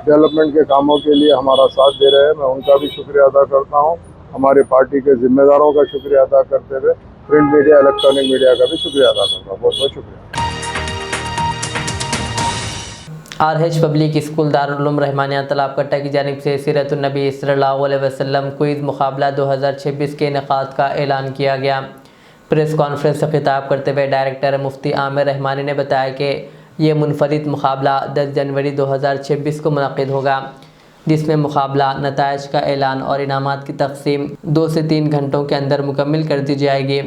डेवलपमेंट के कामों के लिए हमारा साथ दे रहे हैं, मैं उनका भी शुक्रिया अदा करता हूँ। हमारे पार्टी के जिम्मेदारों का शुक्रिया अदा करते हुए प्रिंट मीडिया इलेक्ट्रॉनिक मीडिया का भी शुक्रिया अदा करता हूँ। बहुत बहुत शुक्रिया। RH public school Darul Uloom Rahmania तालाब कट्टा की जानिब से सीरतुन नबी सल्लल्लाहु अलैहि वसल्लम क्विज़ मुकाबला 2026 के इनेकाद का ऐलान किया गया। प्रेस कॉन्फ्रेंस से खिताब करते हुए डायरेक्टर मुफ्ती आमिर रहमानी ने बताया कि ये मुनफरिद मुकाबला 10 जनवरी 2026 को मुनक़िद होगा, जिसमें मुकाबला नताइज का ऐलान और इनामात की तकसीम 2 से 3 घंटों के अंदर मुकम्मल कर दी जाएगी।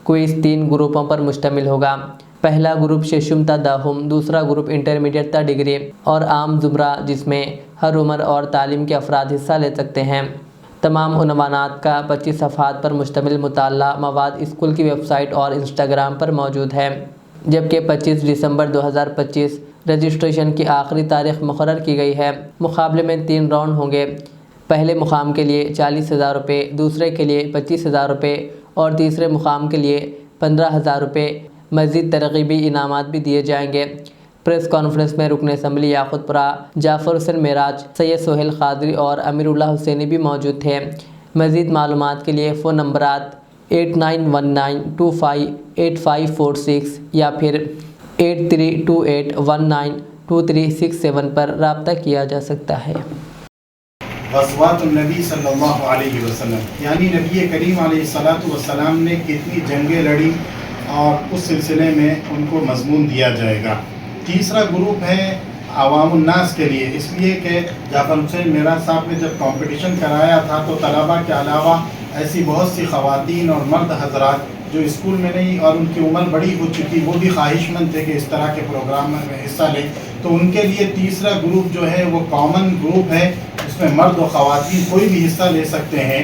क्विज़ 3 ग्रुपों पर मुश्तमिल होगा। पहला ग्रुप शेशुम ता दाहुम, दूसरा ग्रुप इंटरमीडिएट ता डिग्री और आम ज़ुमरा, जिसमें हर उम्र और तालीम के अफराद हिस्सा ले सकते हैं। तमाम उन्वानात का 25 सफ़हात पर मुश्तमिल मुताल्ला मवाद स्कूल की वेबसाइट और इंस्टाग्राम पर मौजूद है। जबकि 25 दिसंबर 2025 रजिस्ट्रेशन की आखिरी तारीख मुकर्रर की गई है। मुकाबले में 3 राउंड होंगे। पहले मुकाम के लिए 40,000 रुपये, दूसरे के लिए 25,000 रुपये और तीसरे मुकाम के लिए 15,000 रुपये। मज़ीद तरग़ीबी इनामात भी दिए जाएंगे। प्रेस कॉन्फ्रेंस में रुकन असम्बली याक़ूतपुरा जाफ़र हुसैन मेराज, सैयद सोहेल क़ादरी और अमीरुल्लाह हुसैनी भी मौजूद थे। मज़ीद मालूमात के लिए फ़ोन नंबरात 8919258546 या फिर 8328192367 पर रब्ता किया जा सकता है। ग़ज़वातुन नबी सल्लल्लाहु अलैहि वसल्लम यानी नबी करीम अलैहिस्सलातु वस्सलाम ने कितनी जंगें लड़ी और उस सिलसिले में उनको मज़मून दिया जाएगा। तीसरा ग्रुप है अवामुन्नास के लिए, इसलिए कि जाफ़र हुसैन मेराज साहब ने जब कंपटीशन कराया था तो तलबा के अलावा ऐसी बहुत सी ख़वातीन और मर्द हजरात जो स्कूल में नहीं और उनकी उम्र बड़ी हो चुकी वो भी ख्वाहिशमंद थे कि इस तरह के प्रोग्राम में हिस्सा लें, तो उनके लिए तीसरा ग्रुप जो है वो कॉमन ग्रुप है, उसमें मर्द और ख़वातीन कोई भी हिस्सा ले सकते हैं।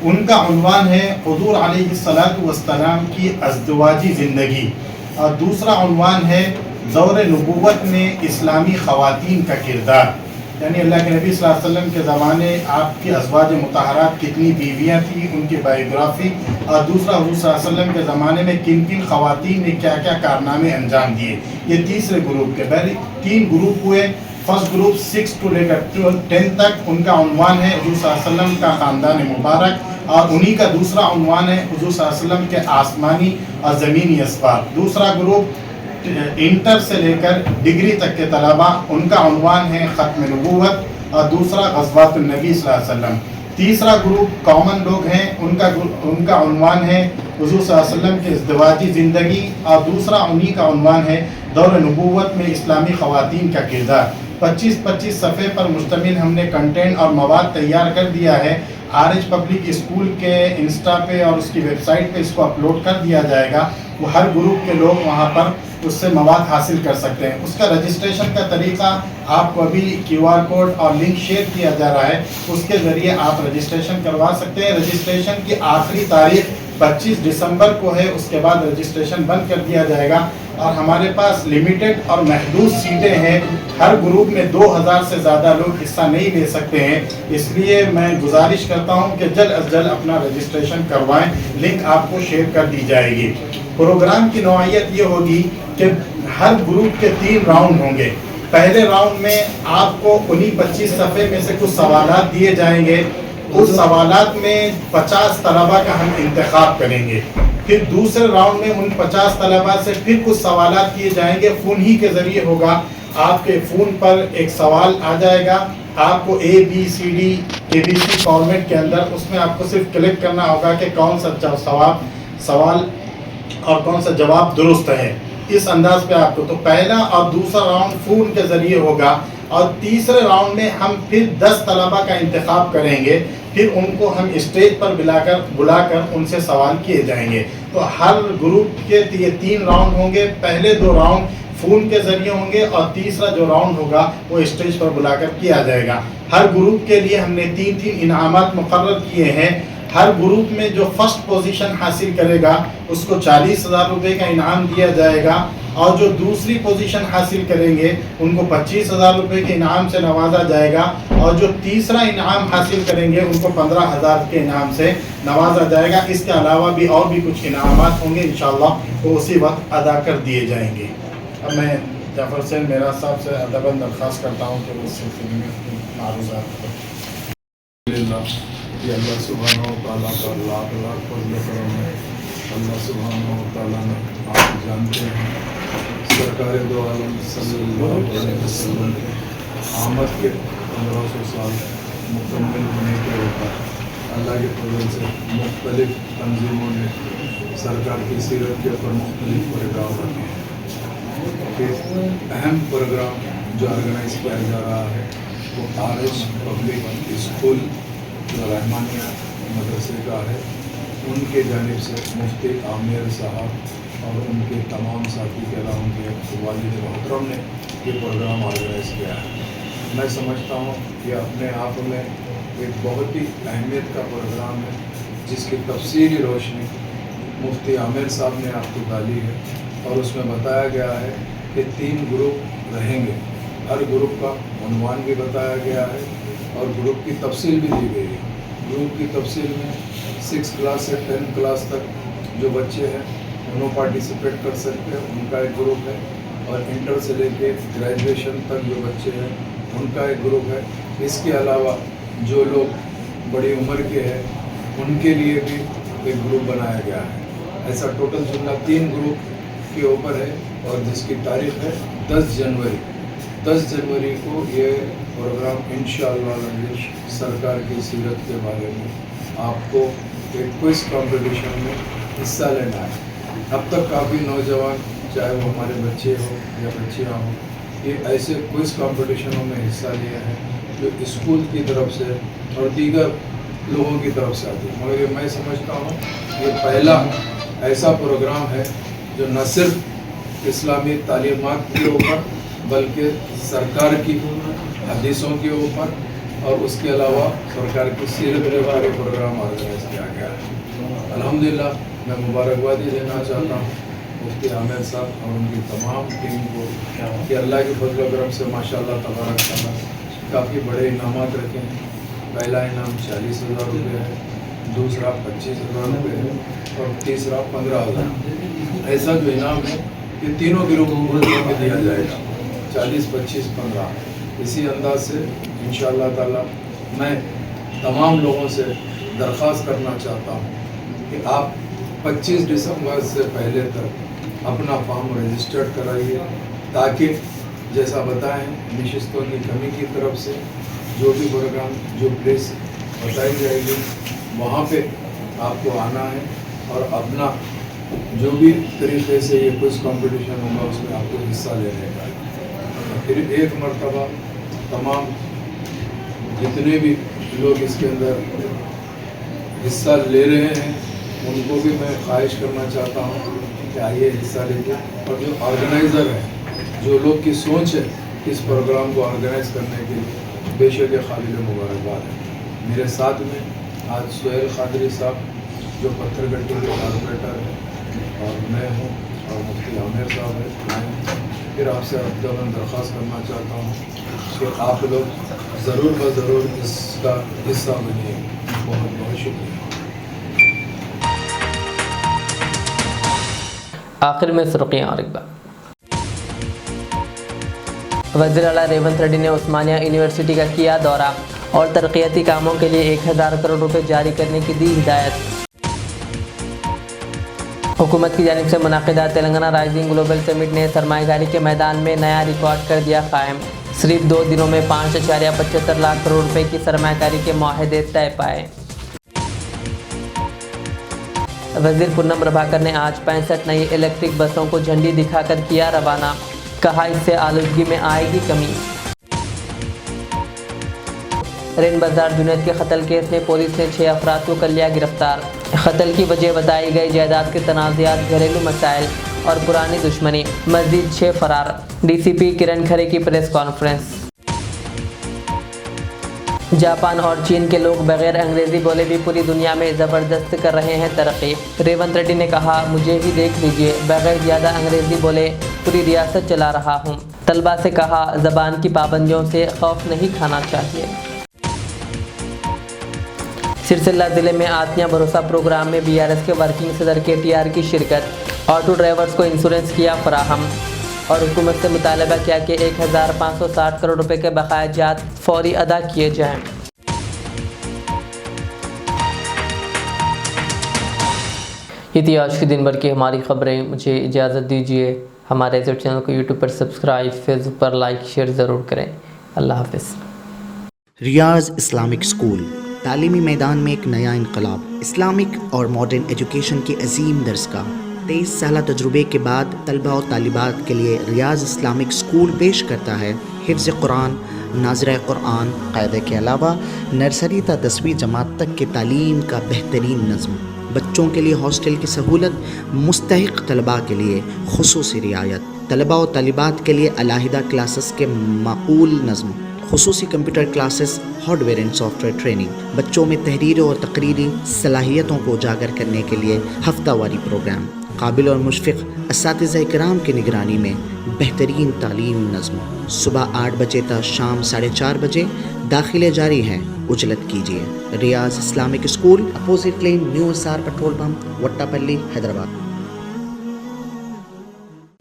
उनका उन्वान है हुज़ूर अलैहिस्सलातु वस्सलाम की अज़दवाजी ज़िंदगी और दूसरा उन्वान है दौर नबूवत में इस्लामी ख़वातीन का किरदार, यानी अल्लाह के नबी सल्लल्लाहु अलैहि वसल्लम के ज़माने आपकी अज़वाज मुतहरात कितनी बीवियाँ थी, उनकी बायोग्राफ़ी, और दूसरा हुज़ूर सल्लल्लाहु अलैहि वसल्लम के ज़माने में किन किन ख़वातीन ने क्या क्या कारनामे अंजाम दिए। ये तीसरे ग्रुप के पहले 3 ग्रुप हुए। फर्स्ट ग्रुप 6 से लेकर 10 तक, उनका उन्वान है हुज़ूर सल्लल्लाहु अलैहि वसल्लम का ख़ानदान मुबारक और उन्हीं का दूसरा उन्वान है हुज़ूर सल्लल्लाहु अलैहि वसल्लम के आसमानी और ज़मीनी असबाब। दूसरा ग्रुप इंटर से लेकर डिग्री तक के तलबा, उनका उन्वान है ख़त्म नबूवत और दूसरा ग़ज़वातुन नबी सल्लल्लाहु अलैहि वसल्लम। तीसरा ग्रुप कॉमन लोग हैं, उनका उन्वान है हुज़ूर सल्लल्लाहु अलैहि वसल्लम की इज़्दिवाजी ज़िंदगी और दूसरा उन्हीं का उन्वान है दौर नबूवत में इस्लामी ख़वातीन का किरदार। 25-25 सफ़े पर मुश्तमिल हमने कंटेंट और मवाद तैयार कर दिया है। RH पब्लिक स्कूल के इंस्टा पे और उसकी वेबसाइट पे इसको अपलोड कर दिया जाएगा। वो हर ग्रुप के लोग वहाँ पर उससे मवाद हासिल कर सकते हैं। उसका रजिस्ट्रेशन का तरीका आपको अभी QR कोड और लिंक शेयर किया जा रहा है, उसके ज़रिए आप रजिस्ट्रेशन करवा सकते हैं। रजिस्ट्रेशन की आखिरी तारीख 25 दिसंबर को है, उसके बाद रजिस्ट्रेशन बंद कर दिया जाएगा और हमारे पास लिमिटेड और महदूद सीटें हैं। हर ग्रुप में 2000 से ज़्यादा लोग हिस्सा नहीं ले सकते हैं, इसलिए मैं गुजारिश करता हूं कि जल्द अज जल्द अपना रजिस्ट्रेशन करवाएं। लिंक आपको शेयर कर दी जाएगी। प्रोग्राम की नौइयत ये होगी कि हर ग्रुप के 3 राउंड होंगे। पहले राउंड में आपको उन्हीं 25 सफ़े में से कुछ सवालात दिए जाएंगे। उस सवालात में 50 तलबा का हम इंतखाब करेंगे। फिर दूसरे राउंड में उन 50 तलबा से फिर कुछ सवालात किए जाएंगे। फ़ोन ही के ज़रिए होगा। आपके फ़ोन पर एक सवाल आ जाएगा, आपको ABCD ABC फॉर्मेट के अंदर, उसमें आपको सिर्फ क्लिक करना होगा कि कौन सा सवाल और कौन सा जवाब दुरुस्त है। इस अंदाज पे आपको तो पहला और दूसरा राउंड फ़ोन के ज़रिए होगा और तीसरे राउंड में हम फिर 10 तलबा का इंतखाब करेंगे। फिर उनको हम स्टेज पर बुलाकर उनसे सवाल किए जाएंगे। तो हर ग्रुप के ये 3 राउंड होंगे। पहले 2 राउंड फ़ोन के ज़रिए होंगे और तीसरा जो राउंड होगा वो स्टेज पर बुलाकर किया जाएगा। हर ग्रुप के लिए हमने 3-3 इनामात मुकर्रर किए हैं। हर ग्रुप में जो फर्स्ट पोजीशन हासिल करेगा उसको 40,000 रुपये का इनाम दिया जाएगा और जो दूसरी पोजीशन हासिल करेंगे उनको 25,000 रुपये के इनाम से नवाजा जाएगा और जो तीसरा इनाम हासिल करेंगे उनको 15,000 के इनाम से नवाजा जाएगा। इसके अलावा भी और भी कुछ इनामात होंगे, इंशाअल्लाह वो उसी वक्त अदा कर दिए जाएंगे। अब मैं जाफर हुसैन मेरा साहब से अदबन दरख्वास्त करता हूँ कि वो इस सिलसिले में मालूमात करें। कि अल्लाह सुब्हानहू व तआला का लाख लाख फज़ल करम है। अल्लाह सुब्हानहू व तआला ने, आप जानते हैं, सरकार दो आलम सल्लल्लाहु अलैहि वसल्लम के आमद के 1500 साल मुकम्मल होने के ऊपर अल्लाह के फजल से मुख्तलिफ तंजीमों ने सरकार की सीरत के ऊपर मुख्तलिफ प्रोग्राम रखे हैं। एक अहम प्रोग्राम जो ऑर्गेनाइज किया जा रहा है वो RH पब्लिक स्कूल जो रहमानिया मदरसे का है, उनके जानिब से मुफ्ती आमिर साहब और उनके तमाम साथी के अलावा उनके वालिद मोहतरम ने ये प्रोग्राम ऑर्गेनाइज किया है। मैं समझता हूँ कि अपने आप में एक बहुत ही अहमियत का प्रोग्राम है जिसकी तफसीली रोशनी मुफ्ती आमिर साहब ने आपको डाली है और उसमें बताया गया है कि 3 ग्रुप रहेंगे। हर ग्रुप का उन्वान भी बताया गया है और ग्रुप की तफसील भी दी गई है। ग्रुप की तफसील में 6 क्लास से 10 क्लास तक जो बच्चे हैं उन्होंने पार्टिसिपेट कर सकते हैं, उनका एक ग्रुप है और इंटर से लेके ग्रेजुएशन तक जो बच्चे हैं उनका एक ग्रुप है। इसके अलावा जो लोग बड़ी उम्र के हैं उनके लिए भी एक ग्रुप बनाया गया है। ऐसा टोटल जुमला 3 ग्रुप के ऊपर है और जिसकी तारीख है 10 जनवरी। 10 जनवरी को ये प्रोग्राम इंशाअल्लाह सरकार की सीरत के बारे में आपको एक क्विज कंपटीशन में हिस्सा लेना है। अब तक काफ़ी नौजवान, चाहे वो हमारे बच्चे हो या बच्चियाँ हों, ये ऐसे क्विज कंपटीशनों में हिस्सा लिया है जो स्कूल की तरफ से और दीगर लोगों की तरफ से आती है। मगर मैं समझता हूँ ये पहला ऐसा प्रोग्राम है जो न सिर्फ इस्लामी तालीमात के ऊपर बल्कि सरकार की हदीसों के ऊपर और उसके अलावा सरकार की सीरत के बारे प्रोग्राम ऑर्गेनाइज किया गया है। अल्हम्दुलिल्लाह मैं मुबारकबादी देना चाहता हूँ मुफ्ती आमिर साहब और उनकी तमाम टीम को कि अल्लाह के फजल करम से माशाअल्लाह तबारक ताला काफ़ी बड़े इनामात रखे हैं। पहला इनाम 40,000 रुपये है, दूसरा 25,000 रुपये है और तीसरा 15,000। ऐसा जो इनाम है ये तीनों ग्रुपों को दिया जाएगा, 40, 25, 15। इसी अंदाज से इंशाअल्लाह ताला मैं तमाम लोगों से दरख्वास्त करना चाहता हूँ कि आप 25 दिसंबर से पहले तक अपना फॉर्म रजिस्टर्ड कराइए ताकि जैसा बताएं नशिस्तों की कमी की तरफ से जो भी प्रोग्राम जो प्लेस बताई जाएगी वहाँ पे आपको आना है और अपना जो भी तरीके से ये कुछ कंपटीशन होगा उसमें आपको हिस्सा लेने का है। फिर एक मरतबा तमाम जितने भी लोग इसके अंदर हिस्सा ले रहे हैं उनको भी मैं ख्वाहिश करना चाहता हूँ कि आइए हिस्सा लीजिए। और जो ऑर्गेनाइज़र है, जो लोग की सोच है इस प्रोग्राम को ऑर्गेनाइज करने के लिए, बेशक काबिल मुबारकबाद है। मेरे साथ में आज सुहेल खादरी साहब जो पत्थरगट्टी के कॉर्पोरेटर हैं, और मैं हूँ और मुफ्ती आमिर साहब है, मैं फिर आपसे अब्दुल दरख्वास्त करना चाहता हूँ कि आप लोग ज़रूर ब ज़रूर इसका हिस्सा बनिए। बहुत बहुत शुक्रिया। आखिर में सुर्खियां और एक बार। वज़ीर आला रेवंत रेड्डी ने उस्मानिया यूनिवर्सिटी का किया दौरा और तरक्याती कामों के लिए 1000 करोड़ रुपए जारी करने की दी हिदायत। हुकूमत की जानिब से मुनाकिदा तेलंगाना राइजिंग ग्लोबल समिट ने सरमायाकारी के मैदान में नया रिकॉर्ड कर दिया कायम। सिर्फ 2 दिनों में 5.75 लाख करोड़ रुपए की सरमायाकारी के मुआहदे तय पाए। वज़ीर पूनम प्रभाकर ने आज 65 नई इलेक्ट्रिक बसों को झंडी दिखाकर किया रवाना। कहा इससे आलूदगी में आएगी कमी। रेन बाजार जुनैद के कत्ल केस में पुलिस ने 6 अफराद को कर लिया गिरफ्तार। कत्ल की वजह बताई गई जायदाद के तनाज़ात, घरेलू मसाइल और पुरानी दुश्मनी। मज़ीद 6 फरार। डीसीपी किरण खरे की प्रेस कॉन्फ्रेंस। जापान और चीन के लोग बगैर अंग्रेजी बोले भी पूरी दुनिया में ज़बरदस्त कर रहे हैं तरक्की। रेवंत रेड्डी ने कहा, मुझे ही देख लीजिए, बगैर ज़्यादा अंग्रेजी बोले पूरी रियासत चला रहा हूँ। तलबा से कहा, ज़बान की पाबंदियों से खौफ नहीं खाना चाहिए। सिरसिल्ला ज़िले में आत्मिया भरोसा प्रोग्राम में बीआरएस के वर्किंग सदर KTR की शिरकत। ऑटो ड्राइवर्स को इंश्योरेंस किया फराहम और हुकूमत से मुतालबा किया कि 1560 करोड़ रुपए के बकायाजात फौरी अदा किए जाएं। ये थी आज के दिन भर की हमारी खबरें। मुझे इजाज़त दीजिए। हमारे इस चैनल को यूट्यूब पर सब्सक्राइब, फेसबुक पर लाइक शेयर ज़रूर करें। अल्लाह हाफिज़। रियाज इस्लामिक स्कूल तालीमी मैदान में एक नया इनकलाब। इस्लामिक और मॉडर्न एजुकेशन की अजीम दरसगाह। 23 साल तजुर्बे के बाद तलबा और तालिबात के लिए रियाज इस्लामिक स्कूल पेश करता है हिफ्ज़ कुरान, नाज़िरा कुरान, क़ायदे के अलावा नर्सरी ता 10वीं जमात तक की तालीम का बेहतरीन नज़्म। बच्चों के लिए हॉस्टल की सहूलत, मुस्तहिक़ तलबा के लिए खुसूसी रियायत, तलबा और तालिबात के लिए अलहदा क्लासेस के माकूल नज़्म, खुसूसी computer classes, hardware and software training. बच्चों में तहरीर और तकरीरी सलाहियतों को उजागर करने के लिए हफ्तावारी प्रोग्राम। काबिल और मुशफ़िक़ असातिज़ा इकराम की निगरानी में बेहतरीन तालीम नज़्म। सुबह 8 बजे तक शाम 4:30 बजे दाखिले जारी हैं। उजलत कीजिए। Riyaz Islamic school, opposite lane, new SR petrol pump, Vattepally, Hyderabad.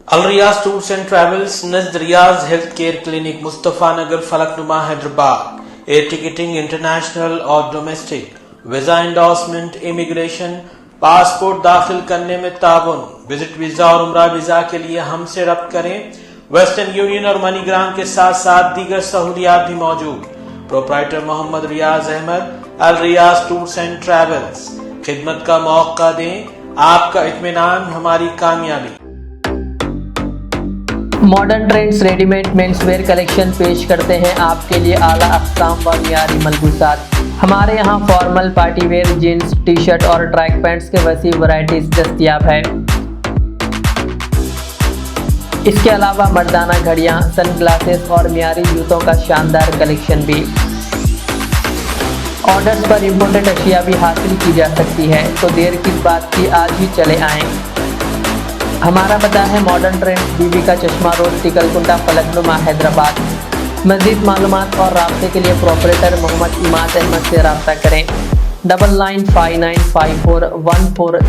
Al Riyaz tours and travels नज़द Riyaz health care clinic, Mustafa Nagar, Falaknuma, Hyderabad. Air ticketing international और domestic, visa endorsement, immigration, passport दाखिल करने में ताउन। विजिट वीज़ा और उम्रा वीज़ा के लिए हमसे रब्त करें। वेस्टर्न यूनियन और मनीग्राम के साथ साथ दीगर सहूलियात भी मौजूद। Proprietor Mohammad Riyaz Ahmad, Al Riyaz tours and travels. खिदमत का मौका दें, आपका इत्मीनान हमारी कामयाबी। Modern trends readymade menswear collection पेश करते हैं आपके लिए आला अक़साम व मियारी मलबूसात। हमारे यहाँ formal, party wear, jeans, T shirt और ट्रैक पैंट्स के वसी वैरायटीज दस्तयाब है। इसके अलावा मर्दाना घड़ियाँ, सन ग्लासेस और मियारी जूतों का शानदार कलेक्शन भी। ऑर्डर्स पर इम्पोर्टेड अशिया भी हासिल की जा सकती है, तो देर किस बात की, आज ही चले आएँ। हमारा पता है मॉडर्न ट्रेंड्स, बीबी का चश्मा रोड, टिकलकुंडा, फलकनुमा, हैदराबाद। मज़ीद मालूमात और राब्ते के लिए प्रोपरेटर मोहम्मद इमाद अहमद से रब्ता करें। 99595414